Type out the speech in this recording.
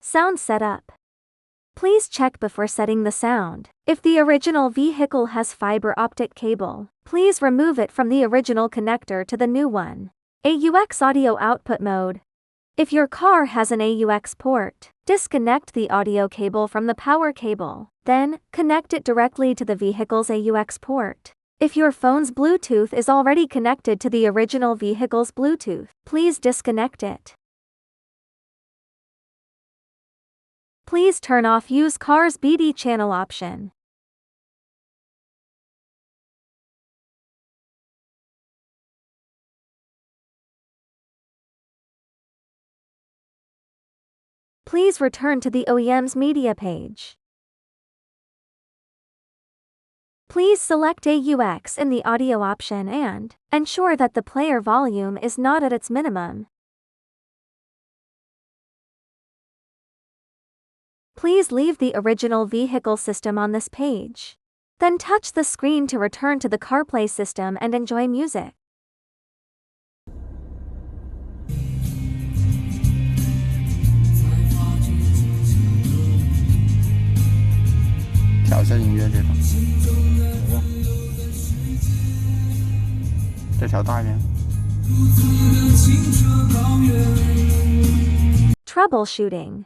Sound setup. Please check before setting the sound. If the original vehicle has fiber optic cable, please remove it from the original connector to the new one. AUX audio output mode. If your car has an AUX port, disconnect the audio cable from the power cable, then connect it directly to the vehicle's AUX port. If your phone's Bluetooth is already connected to the original vehicle's Bluetooth, please disconnect it. Please turn off Use Car's BD channel option. Please return to the OEM's media page. Please select AUX in the audio option and ensure that the player volume is not at its minimum. Please leave the original vehicle system on this page. Then touch the screen to return to the Carplay system and enjoy music. 调一下音乐这种，再调大一点。Troubleshooting.